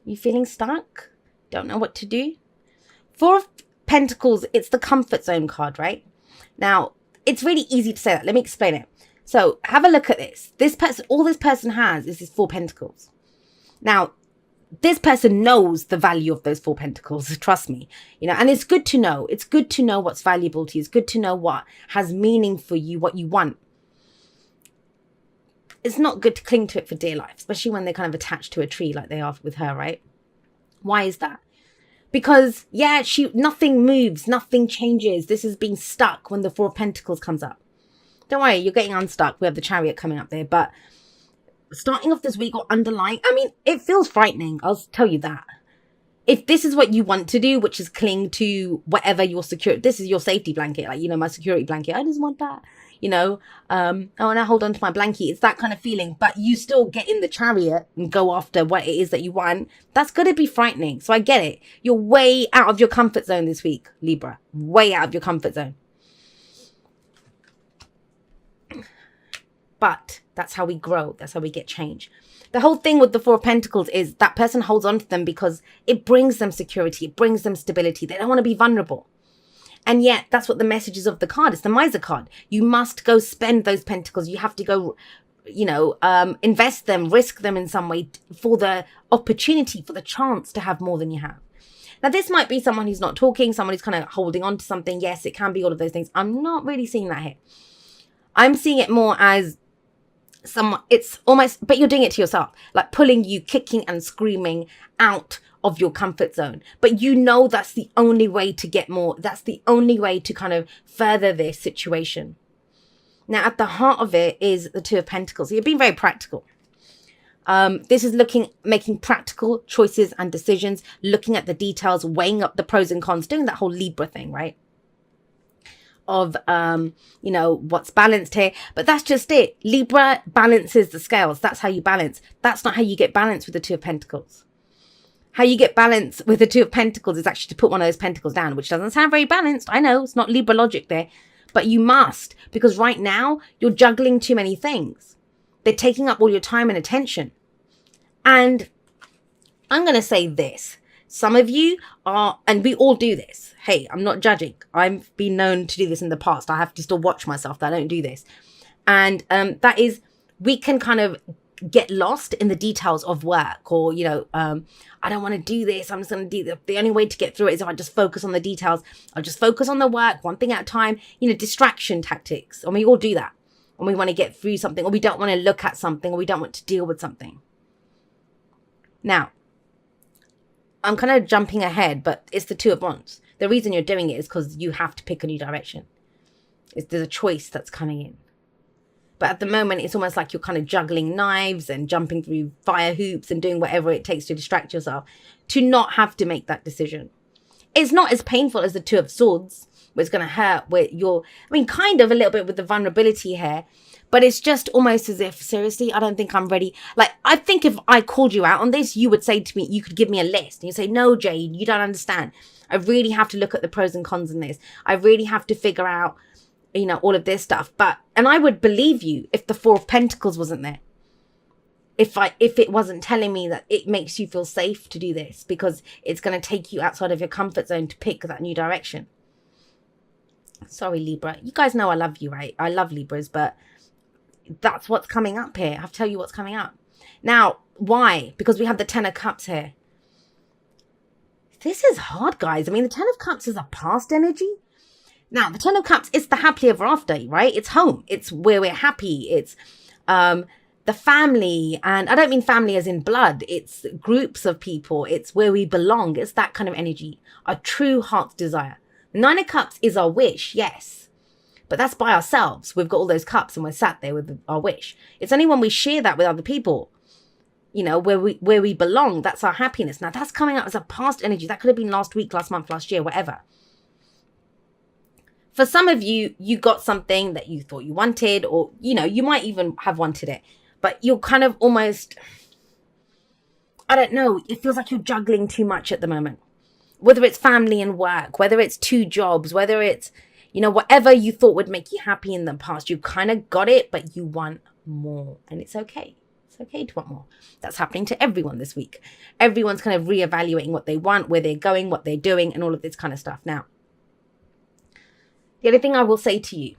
You feeling stuck? Don't know what to do? Four of Pentacles, it's the comfort zone card, right? Now, it's really easy to say that. Let me explain it. So have a look at this. All this person has is this Four Pentacles. Now, this person knows the value of those Four Pentacles. Trust me, and it's good to know. It's good to know what's valuable to you. It's good to know what has meaning for you, what you want. It's not good to cling to it for dear life, especially when they're kind of attached to a tree like they are with her, right? Why is that? Because, yeah, nothing moves, nothing changes. This is being stuck when the Four of Pentacles comes up. Don't worry, you're getting unstuck. We have the Chariot coming up there. But starting off this week or underlying, it feels frightening. I'll tell you that. If this is what you want to do, which is cling to whatever your security, this is your safety blanket, like, my security blanket. I just want that, I want to hold on to my blanket. It's that kind of feeling, but you still get in the Chariot and go after what it is that you want. That's going to be frightening. So I get it. You're way out of your comfort zone this week, Libra. Way out of your comfort zone. But that's how we grow. That's how we get change. The whole thing with the Four of Pentacles is that person holds on to them because it brings them security. It brings them stability. They don't want to be vulnerable. And yet that's what the message is of the card. It's the Miser card. You must go spend those pentacles. You have to go, invest them, risk them in some way for the opportunity, for the chance to have more than you have. Now, this might be someone who's not talking, someone who's kind of holding on to something. Yes, it can be all of those things. I'm not really seeing that here. I'm seeing it more as it's almost, but you're doing it to yourself, like pulling you, kicking and screaming out of your comfort zone. But that's the only way to get more. That's the only way to kind of further this situation. Now, at the heart of it is the Two of Pentacles. So you're being very practical. This is making practical choices and decisions, looking at the details, weighing up the pros and cons, doing that whole Libra thing, right? Of, what's balanced here. But that's just it. Libra balances the scales. That's how you balance. That's not how you get balance with the Two of Pentacles. How you get balance with the Two of Pentacles is actually to put one of those pentacles down, which doesn't sound very balanced. I know, it's not Libra logic there. But you must, because right now you're juggling too many things. They're taking up all your time and attention. And I'm going to say this. Some of you are, and we all do this. Hey, I'm not judging. I've been known to do this in the past. I have to still watch myself that I don't do this. And that is, we can kind of get lost in the details of work, or, I don't want to do this. I'm just going to do this. The only way to get through it is if I just focus on the details. I'll just focus on the work, one thing at a time, distraction tactics. And we all do that. And we want to get through something, or we don't want to look at something, or we don't want to deal with something. Now, I'm kind of jumping ahead, but it's the Two of Wands. The reason you're doing it is because you have to pick a new direction. There's a choice that's coming in. But at the moment, it's almost like you're kind of juggling knives and jumping through fire hoops and doing whatever it takes to distract yourself to not have to make that decision. It's not as painful as the Two of Swords, where it's going to hurt, where you're, kind of a little bit with the vulnerability here. But it's just almost as if, seriously, I don't think I'm ready. Like, I think if I called you out on this, you would say to me, you could give me a list. And you say, no, Jade, you don't understand. I really have to look at the pros and cons in this. I really have to figure out, all of this stuff. And I would believe you if the Four of Pentacles wasn't there. If it wasn't telling me that it makes you feel safe to do this, because it's going to take you outside of your comfort zone to pick that new direction. Sorry, Libra. You guys know I love you, right? I love Libras, but that's what's coming up here. I have to tell you what's coming up. Now, why? Because we have the Ten of Cups here. This is hard, guys. The Ten of Cups is a past energy. Now, the Ten of Cups is the happily ever after, right? It's home. It's where we're happy. It's the family. And I don't mean family as in blood. It's groups of people. It's where we belong. It's that kind of energy. Our true heart's desire. The Nine of Cups is our wish, yes. But that's by ourselves. We've got all those cups and we're sat there with our wish. It's only when we share that with other people, where we belong. That's our happiness. Now, that's coming up as a past energy. That could have been last week, last month, last year, whatever. For some of you, you got something that you thought you wanted, or, you might even have wanted it. But you're kind of almost, I don't know, it feels like you're juggling too much at the moment. Whether it's family and work, whether it's 2 jobs, whether it's, whatever you thought would make you happy in the past, you kind of got it, but you want more. And it's okay. It's okay to want more. That's happening to everyone this week. Everyone's kind of reevaluating what they want, where they're going, what they're doing, and all of this kind of stuff. Now, the only thing I will say to you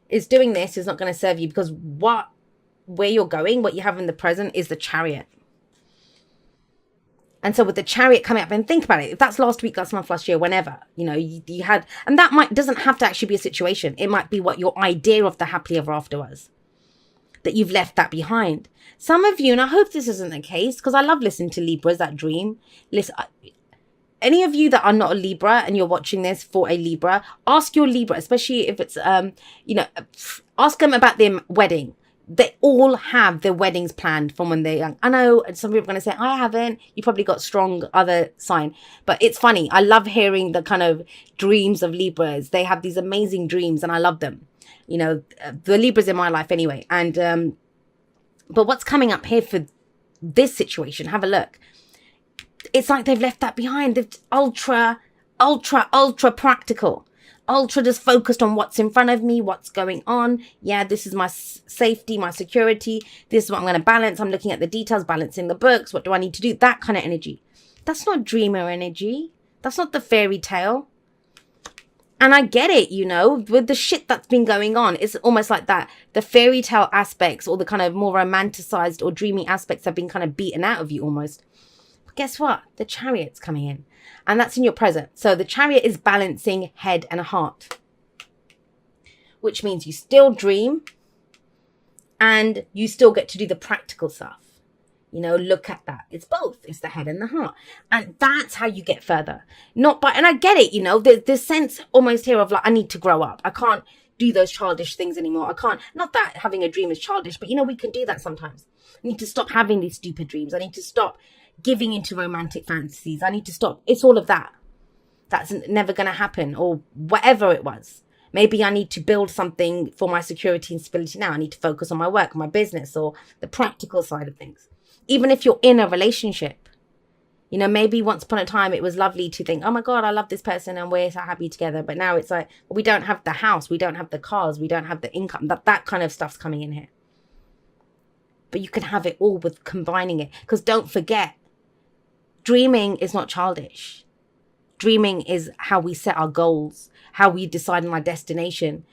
is doing this is not going to serve you, because where you're going, what you have in the present is the Chariot. And so with the Chariot coming up, and think about it, if that's last week, last month, last year, whenever, you had, and that doesn't have to actually be a situation. It might be what your idea of the happily ever after was, that you've left that behind. Some of you, and I hope this isn't the case, because I love listening to Libras that dream. Listen, any of you that are not a Libra and you're watching this for a Libra, ask your Libra, especially if it's, ask them about their wedding. They all have their weddings planned from when they're young. I know some people are going to say, I haven't. You probably got strong other sign. But it's funny. I love hearing the kind of dreams of Libras. They have these amazing dreams and I love them. The Libras in my life anyway. And but what's coming up here for this situation, have a look. It's like they've left that behind. They're ultra practical. Ultra just focused on what's in front of me, what's going on. Yeah, this is my safety, my security. This is what I'm going to balance. I'm looking at the details, balancing the books. What do I need to do? That kind of energy. That's not dreamer energy. That's not the fairy tale. And I get it, with the shit that's been going on. It's almost like that. The fairy tale aspects or the kind of more romanticized or dreamy aspects have been kind of beaten out of you almost. But guess what? The Chariot's coming in. And that's in your present. So the Chariot is balancing head and heart, which means you still dream and you still get to do the practical stuff. Look at that. It's both. It's the head and the heart. And that's how you get further. And I get it, there's this sense almost here of like, I need to grow up. I can't do those childish things anymore. I can't, not that having a dream is childish, but we can do that sometimes. I need to stop having these stupid dreams. I need to stop giving into romantic fantasies. I need to stop. It's all of that. That's never going to happen, or whatever it was. Maybe I need to build something for my security and stability now. I need to focus on my work, my business, or the practical side of things. Even if you're in a relationship, maybe once upon a time it was lovely to think, oh my God, I love this person and we're so happy together. But now it's like, well, we don't have the house, we don't have the cars, we don't have the income. That kind of stuff's coming in here. But you can have it all with combining it. Because don't forget, dreaming is not childish. Dreaming is how we set our goals, how we decide on our destination,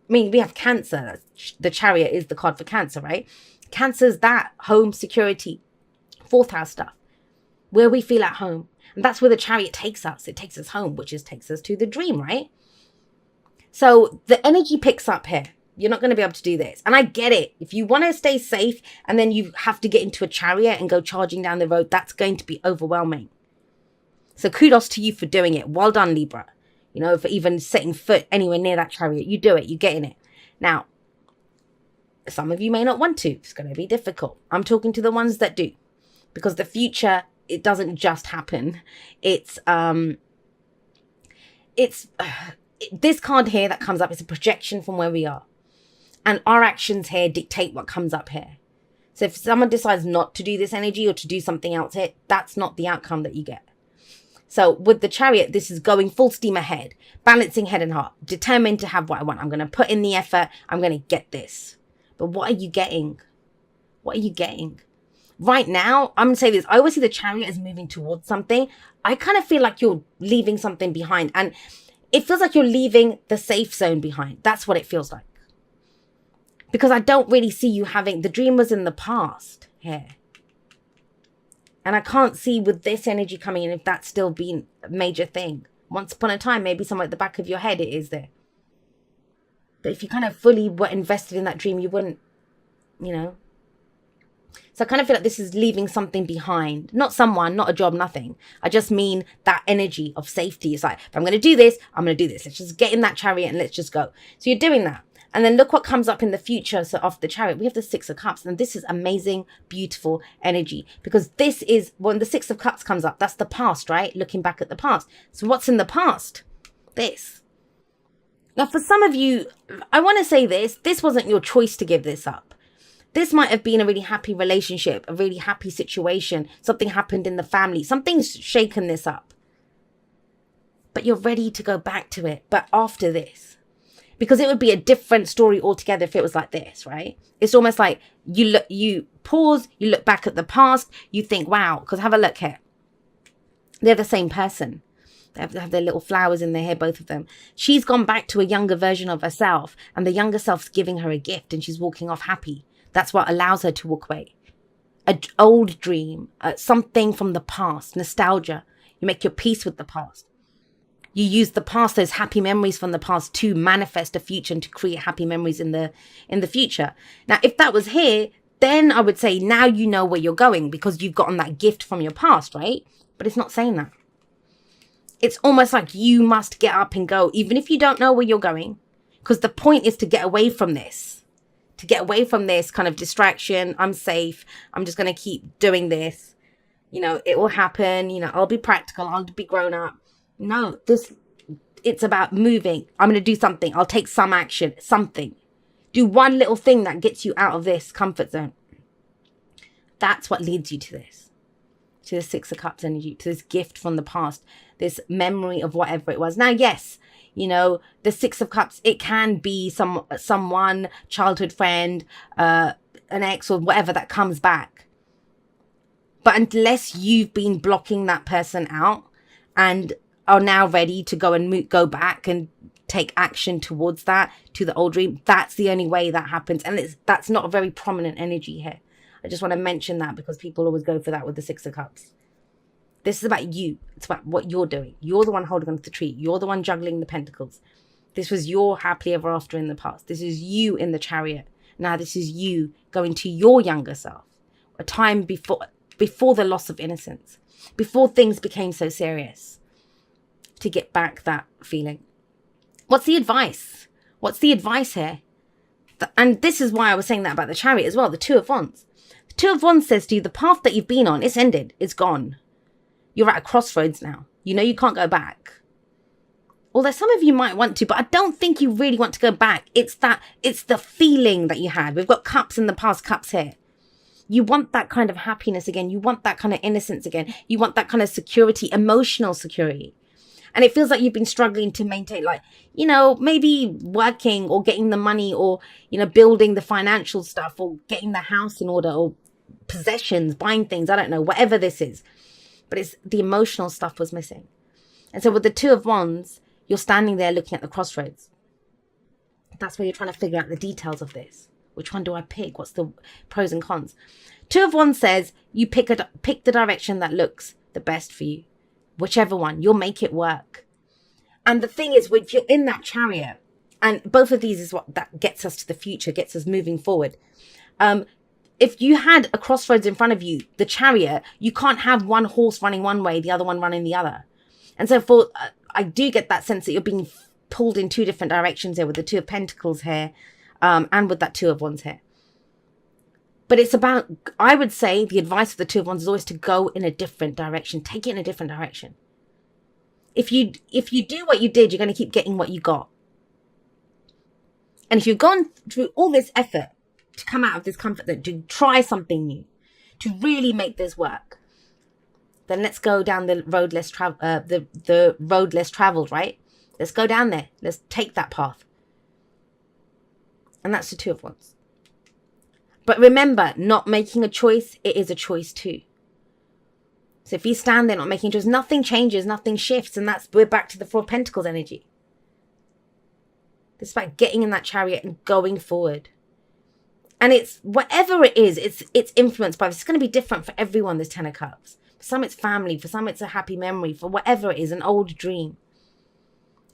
we have Cancer. The Chariot is the card for Cancer, right? Cancer's that home security, fourth house stuff, where we feel at home. And that's where the Chariot takes us. It takes us home, which takes us to the dream, right? So the energy picks up here. You're not going to be able to do this. And I get it. If you want to stay safe and then you have to get into a Chariot and go charging down the road, that's going to be overwhelming. So kudos to you for doing it. Well done, Libra. For even setting foot anywhere near that Chariot. You do it. You get in it. Now, some of you may not want to. It's going to be difficult. I'm talking to the ones that do. Because the future, it doesn't just happen. It's this card here that comes up is a projection from where we are. And our actions here dictate what comes up here. So if someone decides not to do this energy or to do something else here, that's not the outcome that you get. So with the Chariot, this is going full steam ahead, balancing head and heart, determined to have what I want. I'm going to put in the effort. I'm going to get this. But what are you getting? What are you getting? Right now, I'm going to say this. I always see the Chariot as moving towards something. I kind of feel like you're leaving something behind. And it feels like you're leaving the safe zone behind. That's what it feels like. Because I don't really see you having... The dream was in the past here. And I can't see with this energy coming in if that's still been a major thing. Once upon a time, maybe somewhere at the back of your head it is there. But if you kind of fully were invested in that dream, you wouldn't, So I kind of feel like this is leaving something behind. Not someone, not a job, nothing. I just mean that energy of safety. It's like, if I'm going to do this, I'm going to do this. Let's just get in that Chariot and let's just go. So you're doing that. And then look what comes up in the future. So off the Chariot, we have the Six of Cups. And this is amazing, beautiful energy. Because this is, when the Six of Cups comes up, that's the past, right? Looking back at the past. So what's in the past? This. Now, for some of you, I want to say this wasn't your choice to give this up. This might have been a really happy relationship, a really happy situation. Something happened in the family. Something's shaken this up. But you're ready to go back to it. But after this. Because it would be a different story altogether if it was like this, right? It's almost like you pause, you look back at the past, you think, wow, because have a look here. They're the same person. They have their little flowers in their hair, both of them. She's gone back to a younger version of herself, and the younger self's giving her a gift, and she's walking off happy. That's what allows her to walk away. An old dream, something from the past, nostalgia. You make your peace with the past. You use the past, those happy memories from the past, to manifest a future and to create happy memories in the future. Now, if that was here, then I would say now you know where you're going because you've gotten that gift from your past, right? But it's not saying that. It's almost like you must get up and go, even if you don't know where you're going, because the point is to get away from this, kind of distraction. I'm safe. I'm just going to keep doing this. You know, it will happen. You know, I'll be practical. I'll be grown up. No, it's about moving. I'm going to do something. I'll take some action, something. Do one little thing that gets you out of this comfort zone. That's what leads you to this, to the Six of Cups energy, to this gift from the past, this memory of whatever it was. Now, yes, you know, the Six of Cups, it can be someone, childhood friend, an ex or whatever that comes back. But unless you've been blocking that person out and are now ready to go back and take action towards that, to the old dream, that's the only way that happens. And that's not a very prominent energy here. I just want to mention that because people always go for that with the Six of Cups. This is about you. It's about what you're doing. You're the one holding on to the tree. You're the one juggling the pentacles. This was your happily ever after in the past. This is you in the Chariot. Now this is you going to your younger self. A time before the loss of innocence. Before things became so serious. To get back that feeling. What's the advice? What's the advice here? And this is why I was saying that about the Chariot as well. The Two of Wands. The Two of Wands says to you, the path that you've been on, it's ended. It's gone. You're at a crossroads now. You know you can't go back. Although some of you might want to, but I don't think you really want to go back. It's the feeling that you had. We've got cups in the past, cups here. You want that kind of happiness again. You want that kind of innocence again. You want that kind of security, emotional security. And it feels like you've been struggling to maintain, like, you know, maybe working or getting the money or, you know, building the financial stuff or getting the house in order or possessions, buying things. I don't know, whatever this is. But it's the emotional stuff was missing. And so with the Two of Wands, you're standing there looking at the crossroads. That's where you're trying to figure out the details of this. Which one do I pick? What's the pros and cons? Two of Wands says you pick the direction that looks the best for you. Whichever one, you'll make it work. And the thing is, when you're in that Chariot, and both of these is what that gets us to the future, gets us moving forward. If you had a crossroads in front of you, the Chariot, you can't have one horse running one way, the other one running the other. And so I do get that sense that you're being pulled in two different directions here with the Two of Pentacles here, and with that Two of Wands here. But it's about, I would say, the advice of the Two of Wands is always to go in a different direction. Take it in a different direction. If you do what you did, you're going to keep getting what you got. And if you've gone through all this effort to come out of this comfort zone, to try something new, to really make this work, then let's go down the road less the road less traveled, right? Let's go down there. Let's take that path. And that's the Two of Wands. But remember, not making a choice, it is a choice too. So if you stand there not making a choice, nothing changes, nothing shifts. And we're back to the Four of Pentacles energy. It's about getting in that Chariot and going forward. And it's, whatever it is, it's influenced by this. It's going to be different for everyone, this Ten of Cups. For some it's family, for some it's a happy memory, for whatever it is, an old dream.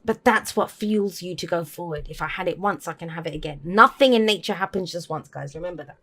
But that's what fuels you to go forward. If I had it once, I can have it again. Nothing in nature happens just once, guys. Remember that.